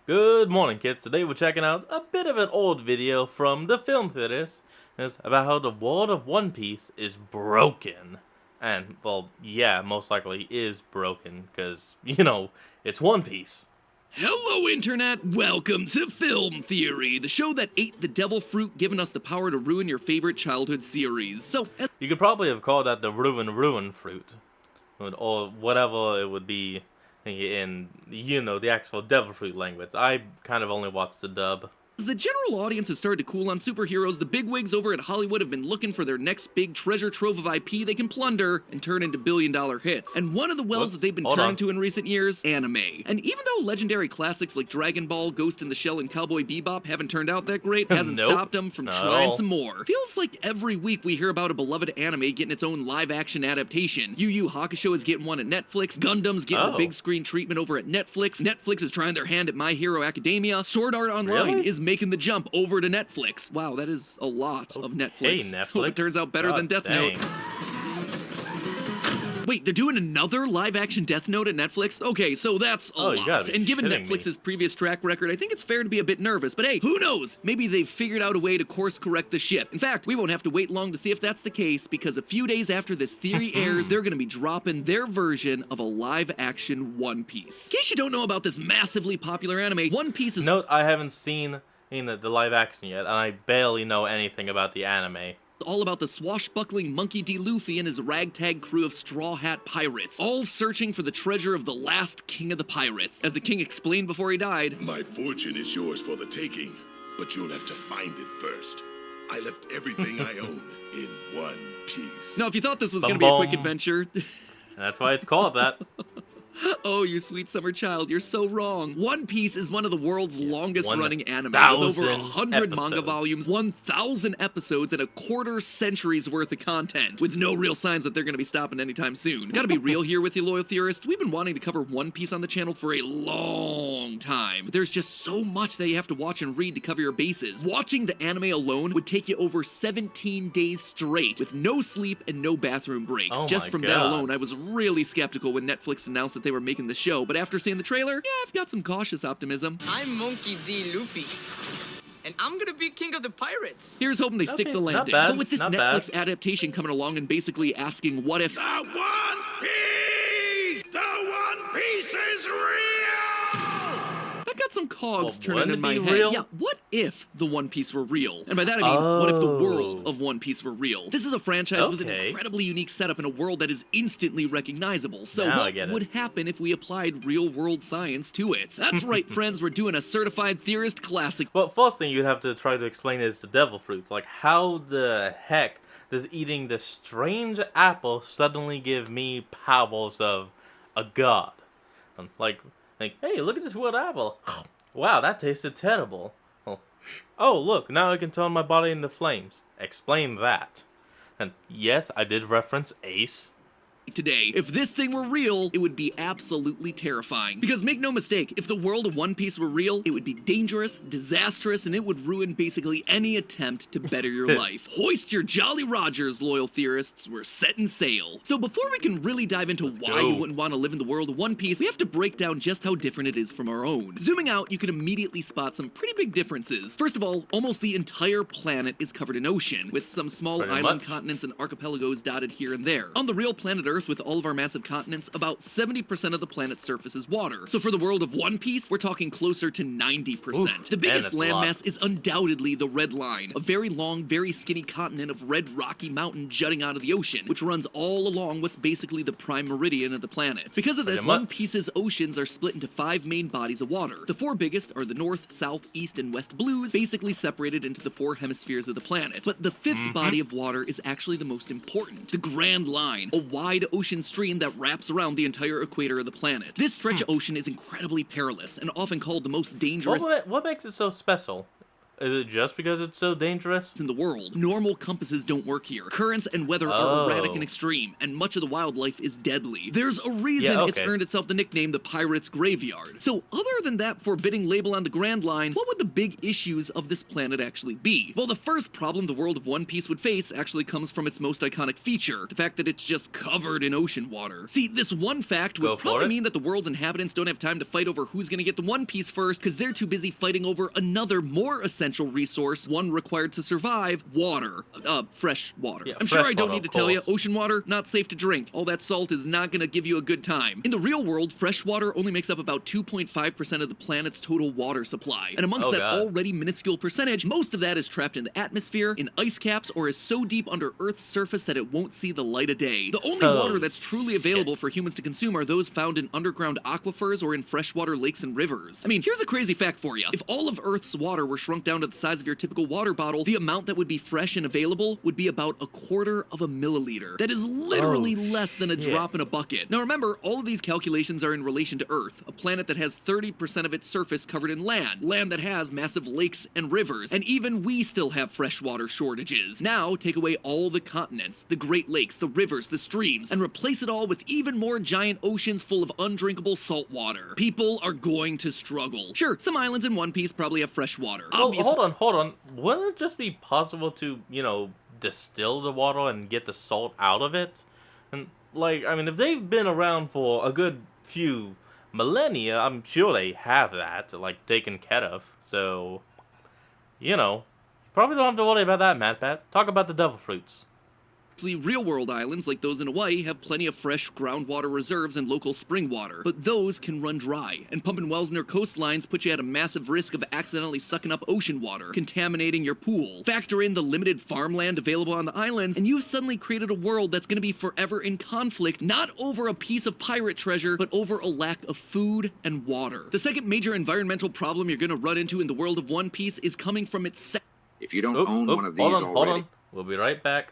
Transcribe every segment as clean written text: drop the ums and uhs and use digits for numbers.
Good morning, kids. Today we're checking out a bit of an old video from the film theaters. It's about how the world of One Piece is broken. And, well, yeah, most likely is broken, because, it's One Piece. Hello, Internet! Welcome to Film Theory, the show that ate the devil fruit, giving us the power to ruin your favorite childhood series. So, You could probably have called that the ruin fruit. Or whatever it would be in, the actual devil fruit language. I kind of only watched the dub. as the general audience has started to cool on superheroes, the bigwigs over at Hollywood have been looking for their next big treasure trove of IP they can plunder and turn into billion-dollar hits. And one of the wells that they've been turning to in recent years, anime. And even though legendary classics like Dragon Ball, Ghost in the Shell, and Cowboy Bebop haven't turned out that great, hasn't stopped them from trying some more. Feels like every week we hear about a beloved anime getting its own live-action adaptation. Yu Yu Hakusho is getting one at Netflix, Gundam's getting the big screen treatment over at Netflix, Netflix is trying their hand at My Hero Academia, Sword Art Online is making the jump over to Netflix. Wow, that is a lot of Netflix. Hey, Netflix. It turns out better than Death Note. Wait, they're doing another live-action Death Note at Netflix? Okay, so that's a lot. And given Netflix's previous track record, I think it's fair to be a bit nervous. But hey, who knows? Maybe they've figured out a way to course-correct the ship. In fact, we won't have to wait long to see if that's the case, because a few days after this theory airs, they're gonna be dropping their version of a live-action One Piece. In case you don't know about this massively popular anime, One Piece is— Note, I haven't seen the live action yet, and I barely know anything about the anime. all about the swashbuckling Monkey D. Luffy and his ragtag crew of Straw Hat pirates, all searching for the treasure of the last king of the pirates. As the king explained before he died, "My fortune is yours for the taking, but you'll have to find it first. I left everything I own in one piece." Now, if you thought this was going to be a quick adventure... That's why it's called that. Oh, you sweet summer child, you're so wrong. One Piece is one of the world's longest-running anime, with over 100 manga volumes, 1,000 episodes, and a quarter century's worth of content, with no real signs that they're going to be stopping anytime soon. Gotta be real here with you, loyal theorists. We've been wanting to cover One Piece on the channel for a long time. There's just so much that you have to watch and read to cover your bases. Watching the anime alone would take you over 17 days straight, with no sleep and no bathroom breaks. Just from that alone, I was really skeptical when Netflix announced that they were making the show, but after seeing the trailer, yeah, I've got some cautious optimism. I'm Monkey D. Luffy, and I'm gonna be king of the pirates. Here's hoping they stick the landing. But with this Netflix adaptation coming along and basically asking, what if— The One Piece! The One Piece is real! I got some cogs turning in my head. Yeah, what if the One Piece were real? And by that I mean, what if the world of One Piece were real? This is a franchise with an incredibly unique setup in a world that is instantly recognizable. So what would happen if we applied real-world science to it? That's right, friends, we're doing a certified theorist classic. Well, first thing you'd have to try to explain is the devil fruit. Like, how the heck does eating this strange apple suddenly give me powers of a god? Like, hey, look at this wood apple. Wow, that tasted terrible. Oh, look, now I can turn my body into flames. Explain that. And yes, I did reference Ace. Today, if this thing were real, it would be absolutely terrifying. Because make no mistake, if the world of One Piece were real, it would be dangerous, disastrous, and it would ruin basically any attempt to better your life. Hoist your Jolly Rogers, loyal theorists, we're setting sail. So before we can really dive into why you wouldn't want to live in the world of One Piece, we have to break down just how different it is from our own. Zooming out, you can immediately spot some pretty big differences. First of all, almost the entire planet is covered in ocean, with some small island continents and archipelagos dotted here and there. On the real planet Earth, with all of our massive continents, about 70% of the planet's surface is water. So for the world of One Piece, we're talking closer to 90%. The biggest landmass is undoubtedly the Red Line, a very long, very skinny continent of red rocky mountain jutting out of the ocean, which runs all along what's basically the prime meridian of the planet. Because of this, One Piece's oceans are split into 5 main bodies of water. The 4 biggest are the North, South, East, and West Blues, basically separated into the 4 hemispheres of the planet. But the 5th body of water is actually the most important, the Grand Line, a wide ocean stream that wraps around the entire equator of the planet. This stretch of ocean is incredibly perilous and often called the most dangerous— What makes it so special? Is it just because it's so dangerous? in the world. Normal compasses don't work here. Currents and weather are erratic and Oh. extreme, and much of the wildlife is deadly. There's a reason it's okay. earned itself the nickname the Pirate's Graveyard. So other than that forbidding label on the Grand Line, what would the big issues of this planet actually be? Well, the first problem the world of One Piece would face actually comes from its most iconic feature, the fact that it's just covered in ocean water. See, this one fact Go would for probably it. mean that the world's inhabitants don't have time to fight over who's gonna get the One Piece first, because they're too busy fighting over another more essential resource, one required to survive, water. Fresh water. Yeah, I'm sure fresh I don't water, need to of tell you, course. ocean water, not safe to drink. All that salt is not gonna give you a good time. In the real world, fresh water only makes up about 2.5% of the planet's total water supply. And amongst Oh, that God. already minuscule percentage, most of that is trapped in the atmosphere, in ice caps, or is so deep under Earth's surface that it won't see the light of day. The only Oh, water that's truly available shit. for humans to consume are those found in underground aquifers or in freshwater lakes and rivers. I mean, here's a crazy fact for you. If all of Earth's water were shrunk down to the size of your typical water bottle, the amount that would be fresh and available would be about a quarter of a milliliter. That is literally Oh, less than a shit. drop in a bucket. Now remember, all of these calculations are in relation to Earth, a planet that has 30% of its surface covered in land that has massive lakes and rivers, and even we still have freshwater shortages. Now, take away all the continents, the Great Lakes, the rivers, the streams, and replace it all with even more giant oceans full of undrinkable salt water. People are going to struggle. Sure, some islands in One Piece probably have fresh water. Well, hold on. Wouldn't it just be possible to, distill the water and get the salt out of it? And, I mean, if they've been around for a good few millennia, I'm sure they have that, taken care of. So, probably don't have to worry about that, MatPat. Talk about the devil fruits. Real-world islands like those in Hawaii have plenty of fresh groundwater reserves and local spring water, but those can run dry, and pumping wells in their coastlines put you at a massive risk of accidentally sucking up ocean water, contaminating your pool. Factor in the limited farmland available on the islands, and you've suddenly created a world that's going to be forever in conflict, not over a piece of pirate treasure, but over a lack of food and water. The second major environmental problem you're going to run into in the world of One Piece is coming from its If you don't own one of these hold already, on. We'll be right back.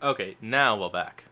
Okay, now we're back.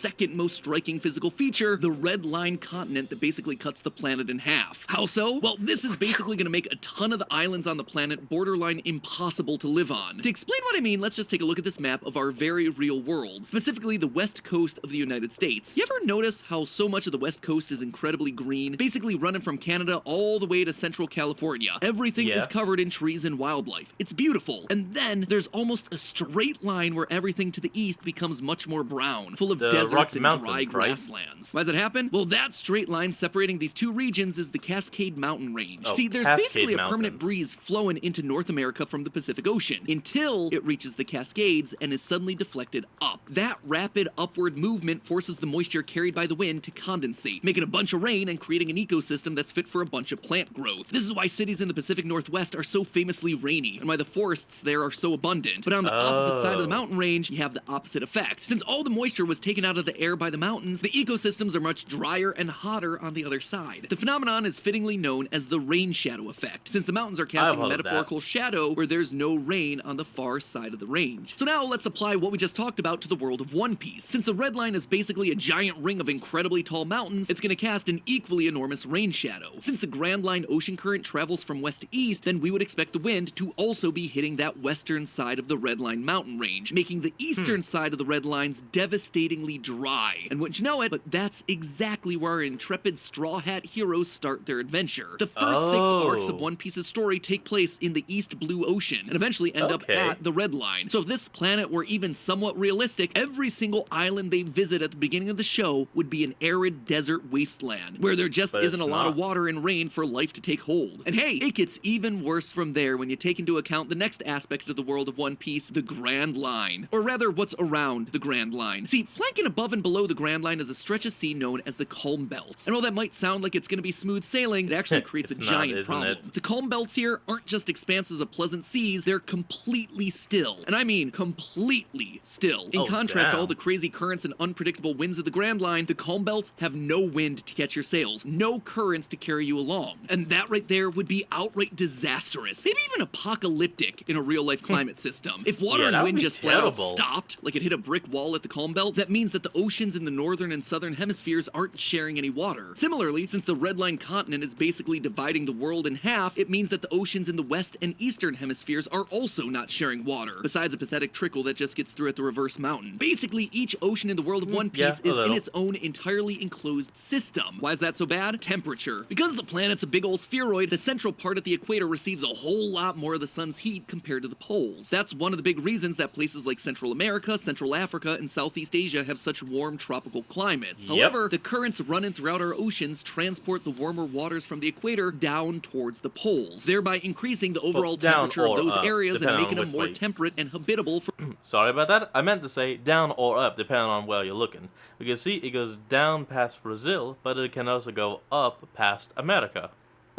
second most striking physical feature, the red line continent that basically cuts the planet in half. How so? Well, this is basically going to make a ton of the islands on the planet borderline impossible to live on. To explain what I mean, let's just take a look at this map of our very real world, specifically the west coast of the United States. You ever notice how so much of the west coast is incredibly green, basically running from Canada all the way to central California? Everything Yeah. is covered in trees and wildlife. It's beautiful. And then there's almost a straight line where everything to the east becomes much more brown, full of The deserts Rocky and Mountains, dry right? grasslands. Why does it happen? Well, that straight line separating these two regions is the Cascade Mountain Range. Oh, See, there's Cascade basically a permanent Mountains. breeze flowing into North America from the Pacific Ocean until it reaches the Cascades and is suddenly deflected up. That rapid upward movement forces the moisture carried by the wind to condensate, making a bunch of rain and creating an ecosystem that's fit for a bunch of plant growth. This is why cities in the Pacific Northwest are so famously rainy and why the forests there are so abundant. But on the opposite side of the Oh. mountain range, you have the opposite effect. Since all the moisture was taken out of the air by the mountains, the ecosystems are much drier and hotter on the other side. The phenomenon is fittingly known as the rain shadow effect, since the mountains are casting a heard of that. metaphorical shadow where there's no rain on the far side of the range. So now let's apply what we just talked about to the world of One Piece. Since the red line is basically a giant ring of incredibly tall mountains, it's going to cast an equally enormous rain shadow. Since the Grand Line ocean current travels from west to east, then we would expect the wind to also be hitting that western side of the red line mountain range, making the eastern side of the red lines devastatingly dry. And wouldn't you know it, but that's exactly where our intrepid Straw Hat heroes start their adventure. The first 6 arcs of Oh. One Piece's story take place in the East Blue Ocean, and eventually end up Okay. at the Red Line. So if this planet were even somewhat realistic, every single island they visit at the beginning of the show would be an arid desert wasteland, where there just But isn't a it's lot of not. water and rain for life to take hold. And hey, it gets even worse from there when you take into account the next aspect of the world of One Piece, the Grand Line. Or rather, what's around the Grand Line. See, flanking above and below the Grand Line is a stretch of sea known as the Calm Belt. And while that might sound like it's going to be smooth sailing, it actually creates a It's not, giant isn't problem. it? The calm belts here aren't just expanses of pleasant seas, they're completely still. And I mean completely still. In Oh, contrast to all damn. the crazy currents and unpredictable winds of the Grand Line, the calm belts have no wind to catch your sails, no currents to carry you along. And that right there would be outright disastrous, maybe even apocalyptic in a real life climate system. If water Yeah, and that would wind be just flat out terrible. stopped, like it hit a brick wall at the calm belt, that means that that the oceans in the northern and southern hemispheres aren't sharing any water. Similarly, since the Red Line continent is basically dividing the world in half, it means that the oceans in the west and eastern hemispheres are also not sharing water, besides a pathetic trickle that just gets through at the reverse mountain. Basically, each ocean in the world of One Piece is in its own entirely enclosed system. Why is that so bad? Temperature. Because the planet's a big old spheroid, the central part at the equator receives a whole lot more of the sun's heat compared to the poles. That's one of the big reasons that places like Central America, Central Africa, and Southeast Asia have such warm tropical climates. However, the currents running throughout our oceans transport the warmer waters from the equator down towards the poles, thereby increasing the overall temperature of those areas and making them more temperate and habitable for Sorry about that. I meant to say down or up, depending on where you're looking. You can see it goes down past Brazil, but it can also go up past America.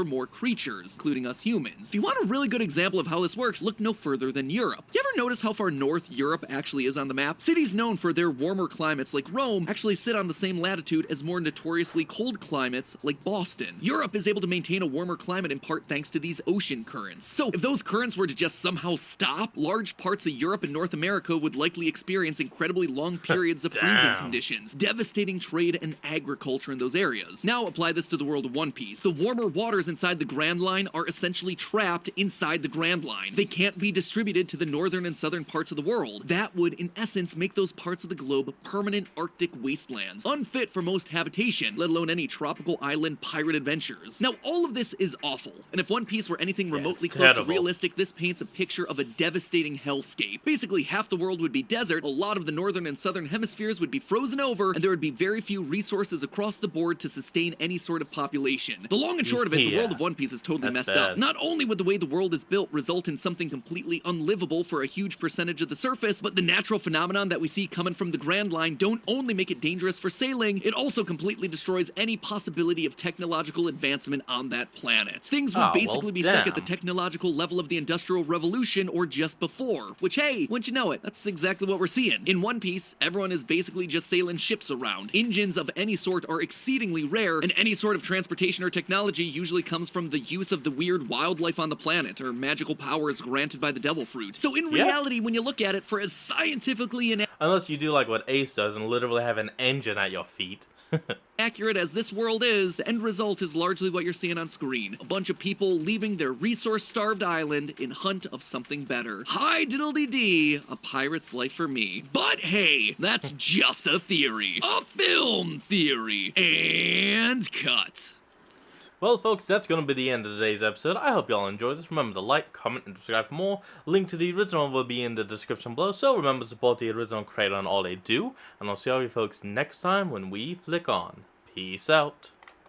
more creatures, including us humans. If you want a really good example of how this works, look no further than Europe. You ever notice how far north Europe actually is on the map? Cities known for their warmer climates like Rome actually sit on the same latitude as more notoriously cold climates like Boston. Europe is able to maintain a warmer climate in part thanks to these ocean currents. So if those currents were to just somehow stop, large parts of Europe and North America would likely experience incredibly long periods of freezing conditions, devastating trade and agriculture in those areas. Now apply this to the world of One Piece. The warmer waters inside the Grand Line are essentially trapped inside the Grand Line. They can't be distributed to the northern and southern parts of the world. That would, in essence, make those parts of the globe permanent Arctic wastelands, unfit for most habitation, let alone any tropical island pirate adventures. Now, all of this is awful, and if One Piece were anything remotely close to realistic, this paints a picture of a devastating hellscape. Basically, half the world would be desert, a lot of the northern and southern hemispheres would be frozen over, and there would be very few resources across the board to sustain any sort of population. The long and short of it, the world of One Piece is totally messed up. Not only would the way the world is built result in something completely unlivable for a huge percentage of the surface, but the natural phenomenon that we see coming from the Grand Line don't only make it dangerous for sailing, it also completely destroys any possibility of technological advancement on that planet. Things would basically be stuck at the technological level of the Industrial Revolution or just before, which, hey, wouldn't you know it, that's exactly what we're seeing. In One Piece, everyone is basically just sailing ships around. Engines of any sort are exceedingly rare, and any sort of transportation or technology usually comes from the use of the weird wildlife on the planet, or magical powers granted by the Devil Fruit. So in reality, when you look at it, for as scientifically unless you do like what Ace does and literally have an engine at your feet. accurate as this world is, the end result is largely what you're seeing on screen. A bunch of people leaving their resource-starved island in hunt of something better. Hi diddle-dee-dee, a pirate's life for me. But hey, that's just a theory. A film theory. And cut. Well, folks, that's going to be the end of today's episode. I hope y'all enjoyed this. Remember to like, comment, and subscribe for more. Link to the original will be in the description below, so remember to support the original creator on all they do. And I'll see all you folks next time when we flick on. Peace out.